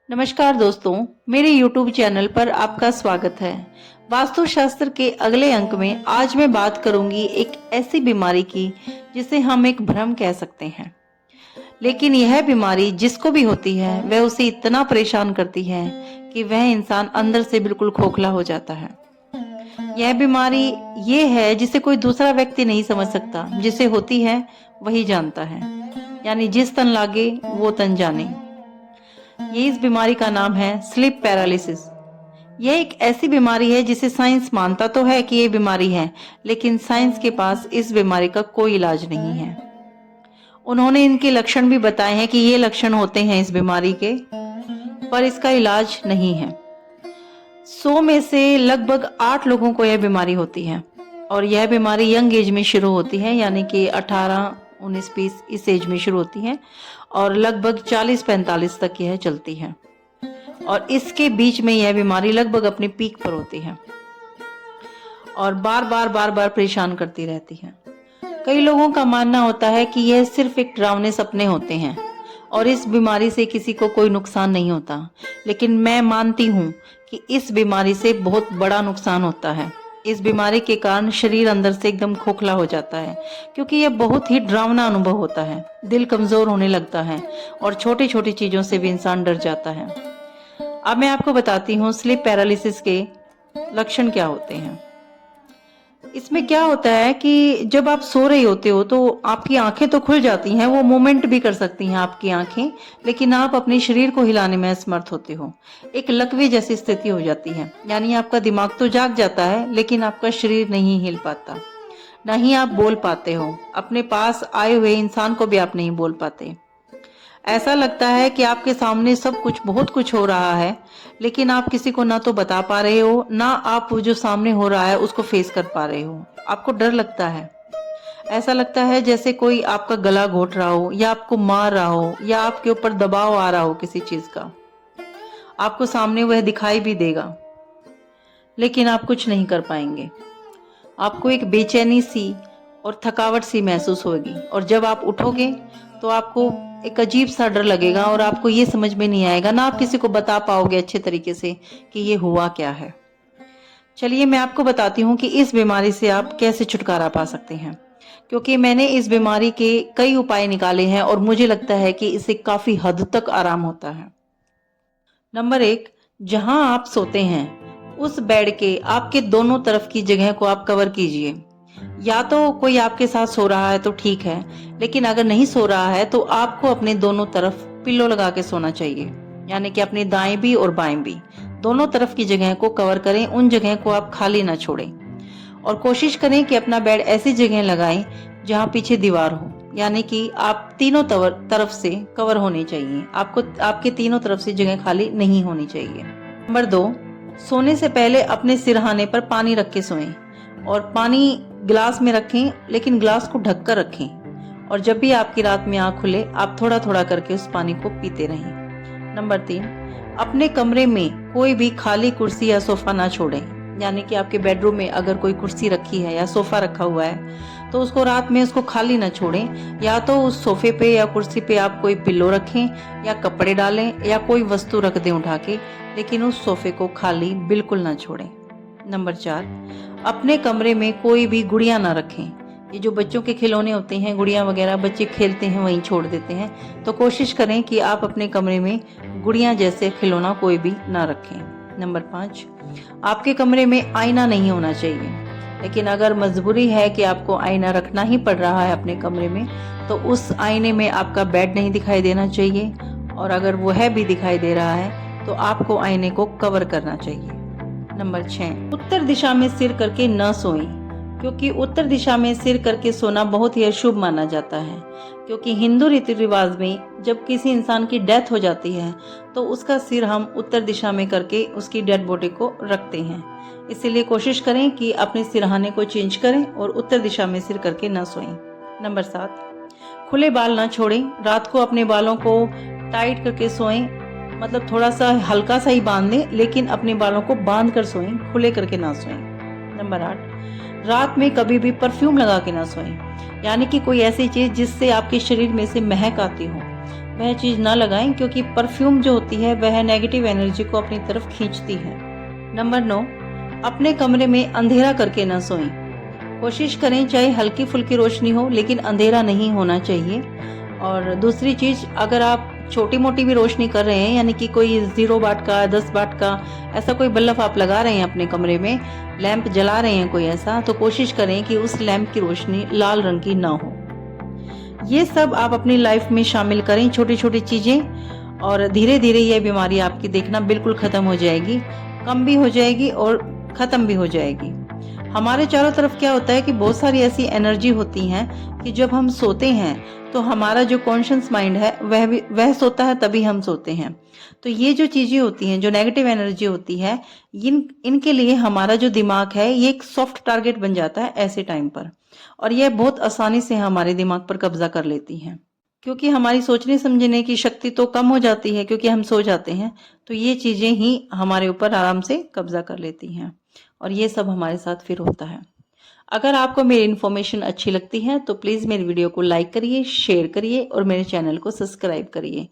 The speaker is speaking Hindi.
नमस्कार दोस्तों, मेरे YouTube चैनल पर आपका स्वागत है। वास्तुशास्त्र के अगले अंक में आज मैं बात करूंगी एक ऐसी बीमारी की जिसे हम एक भ्रम कह सकते हैं। लेकिन यह बीमारी जिसको भी होती है वह उसे इतना परेशान करती है कि वह इंसान अंदर से बिल्कुल खोखला हो जाता है। यह बीमारी ये है जिसे कोई दूसरा व्यक्ति नहीं समझ सकता, जिसे होती है वही जानता है। यानी जिस तन लागे वो तन जाने। ये इस बीमारी का नाम है स्लीप पैरालिसिस। यह एक ऐसी बीमारी है जिसे साइंस मानता तो है कि ये बीमारी है, लेकिन साइंस के पास इस बीमारी का कोई इलाज नहीं है। उन्होंने इनके लक्षण भी बताए हैं कि ये लक्षण होते हैं इस बीमारी के, पर इसका इलाज नहीं है। 100 में से लगभग 8 लोगों को यह बीमारी होती है और यह बीमारी यंग एज में शुरू होती है, यानी कि 18, 19, 20 इस एज में शुरू होती है और लगभग 40-45 तक यह चलती है और इसके बीच में यह बीमारी लगभग अपने पीक पर होती है और बार बार परेशान करती रहती है। कई लोगों का मानना होता है कि यह सिर्फ एक डरावने सपने होते हैं और इस बीमारी से किसी को कोई नुकसान नहीं होता, लेकिन मैं मानती हूँ कि इस बीमारी से बहुत बड़ा नुकसान होता है। इस बीमारी के कारण शरीर अंदर से एकदम खोखला हो जाता है, क्योंकि यह बहुत ही डरावना अनुभव होता है। दिल कमजोर होने लगता है और छोटी छोटी चीजों से भी इंसान डर जाता है। अब मैं आपको बताती हूँ स्लीप पैरालिसिस के लक्षण क्या होते हैं। इसमें क्या होता है कि जब आप सो रही होते हो तो आपकी आंखें तो खुल जाती हैं, वो मूवमेंट भी कर सकती हैं आपकी आंखें, लेकिन आप अपने शरीर को हिलाने में असमर्थ होते हो। एक लकवे जैसी स्थिति हो जाती है, यानी आपका दिमाग तो जाग जाता है लेकिन आपका शरीर नहीं हिल पाता, ना ही आप बोल पाते हो। अपने पास आए हुए इंसान को भी आप नहीं बोल पाते। ऐसा लगता है कि आपके सामने सब कुछ बहुत कुछ हो रहा है, लेकिन आप किसी को ना तो बता पा रहे हो, ना आप वो जो सामने हो रहा है उसको फेस कर पा रहे हो। आपको डर लगता है, ऐसा लगता है जैसे कोई आपका गला घोट रहा हो या आपको मार रहा हो या आपके ऊपर दबाव आ रहा हो किसी चीज का। आपको सामने वह दिखाई भी देगा, लेकिन आप कुछ नहीं कर पाएंगे। आपको एक बेचैनी सी और थकावट सी महसूस होगी और जब आप उठोगे तो आपको एक अजीब सा डर लगेगा और आपको ये समझ में नहीं आएगा, ना आप किसी को बता पाओगे अच्छे तरीके से कि ये हुआ क्या है। चलिए मैं आपको बताती हूँ कि इस बीमारी से आप कैसे छुटकारा पा सकते हैं, क्योंकि मैंने इस बीमारी के कई उपाय निकाले हैं और मुझे लगता है कि इससे काफी हद तक आराम होता है। नंबर 1, जहां आप सोते हैं उस बेड के आपके दोनों तरफ की जगह को आप कवर कीजिए। या तो कोई आपके साथ सो रहा है तो ठीक है, लेकिन अगर नहीं सो रहा है तो आपको अपने दोनों तरफ पिल्लो लगा के सोना चाहिए, यानी कि अपनी दाएं भी और बाएं भी दोनों तरफ की जगह को कवर करें। उन जगह को आप खाली ना छोड़ें और कोशिश करें कि अपना बेड ऐसी जगह लगाएं जहां पीछे दीवार हो, यानी कि आप तीनों तरफ से कवर होनी चाहिए। आपको आपके तीनों तरफ से जगह खाली नहीं होनी चाहिए। नंबर 2, सोने से पहले अपने सिरहाने पर पानी रख के सोएं और पानी गिलास में रखें, लेकिन गिलास को ढककर रखें और जब भी आपकी रात में आंख खुले आप थोड़ा थोड़ा करके उस पानी को पीते रहें। नंबर 3, अपने कमरे में कोई भी खाली कुर्सी या सोफा ना छोड़ें, यानी कि आपके बेडरूम में अगर कोई कुर्सी रखी है या सोफा रखा हुआ है तो उसको रात में उसको खाली ना छोड़ें। या तो उस सोफे पे या कुर्सी पे आप कोई पिल्लो रखें या कपड़े डालें या कोई वस्तु रख दें उठा के, लेकिन उस सोफे को खाली बिल्कुल ना छोड़ें। नंबर 4, अपने कमरे में कोई भी गुड़िया ना रखें। ये जो बच्चों के खिलौने होते हैं, गुड़िया वगैरह बच्चे खेलते हैं वहीं छोड़ देते हैं, तो कोशिश करें कि आप अपने कमरे में गुड़िया जैसे खिलौना कोई भी ना रखें। नंबर 5, आपके कमरे में आईना नहीं होना चाहिए, लेकिन अगर मजबूरी है कि आपको आईना रखना ही पड़ रहा है अपने कमरे में, तो उस आईने में आपका बेड नहीं दिखाई देना चाहिए और अगर वह भी दिखाई दे रहा है तो आपको आईने को कवर करना चाहिए। नंबर 6, उत्तर दिशा में सिर करके न सोएं, क्योंकि उत्तर दिशा में सिर करके सोना बहुत ही अशुभ माना जाता है। क्योंकि हिंदू रीति रिवाज में जब किसी इंसान की डेथ हो जाती है तो उसका सिर हम उत्तर दिशा में करके उसकी डेड बॉडी को रखते हैं। इसीलिए कोशिश करें कि अपने सिरहाने को चेंज करें और उत्तर दिशा में सिर करके न सोएं। नंबर 7, खुले बाल ना छोड़ें। रात को अपने बालों को टाइट करके सोएं, मतलब थोड़ा सा हल्का सा ही बांध दें, लेकिन अपने बालों को बांध कर सोएं, खुले करके ना सोएं। नंबर 8, रात में कभी भी परफ्यूम लगा के ना सोएं, यानी कि कोई ऐसी चीज जिससे आपके शरीर में से महक आती हो, वह चीज़ ना लगाएं, क्योंकि परफ्यूम जो होती है वह नेगेटिव एनर्जी को अपनी तरफ खींचती है। नंबर 9, अपने कमरे में अंधेरा करके न सोएं। कोशिश करें चाहे हल्की फुल्की रोशनी हो, लेकिन अंधेरा नहीं होना चाहिए। और दूसरी चीज़, अगर आप छोटी मोटी भी रोशनी कर रहे हैं, यानी कि कोई 0 वाट का 10 वाट का ऐसा कोई बल्ब आप लगा रहे हैं अपने कमरे में, लैंप जला रहे हैं कोई ऐसा, तो कोशिश करें कि उस लैंप की रोशनी लाल रंग की ना हो। ये सब आप अपनी लाइफ में शामिल करें, छोटी छोटी चीज़ें, और धीरे धीरे ये बीमारी आपकी देखना बिल्कुल ख़त्म हो जाएगी, कम भी हो जाएगी और ख़त्म भी हो जाएगी। हमारे चारों तरफ क्या होता है कि बहुत सारी ऐसी एनर्जी होती हैं कि जब हम सोते हैं तो हमारा जो कॉन्शियस माइंड है वह सोता है, तभी हम सोते हैं। तो ये जो चीज़ें होती हैं, जो नेगेटिव एनर्जी होती है, इनके लिए हमारा जो दिमाग है ये एक सॉफ्ट टारगेट बन जाता है ऐसे टाइम पर, और यह बहुत आसानी से हमारे दिमाग पर कब्जा कर लेती हैं। क्योंकि हमारी सोचने समझने की शक्ति तो कम हो जाती है, क्योंकि हम सो जाते हैं, तो ये चीज़ें ही हमारे ऊपर आराम से कब्जा कर लेती हैं, और ये सब हमारे साथ फिर होता है। अगर आपको मेरी इन्फॉर्मेशन अच्छी लगती है तो प्लीज़ मेरी वीडियो को लाइक करिए, शेयर करिए और मेरे चैनल को सब्सक्राइब करिए।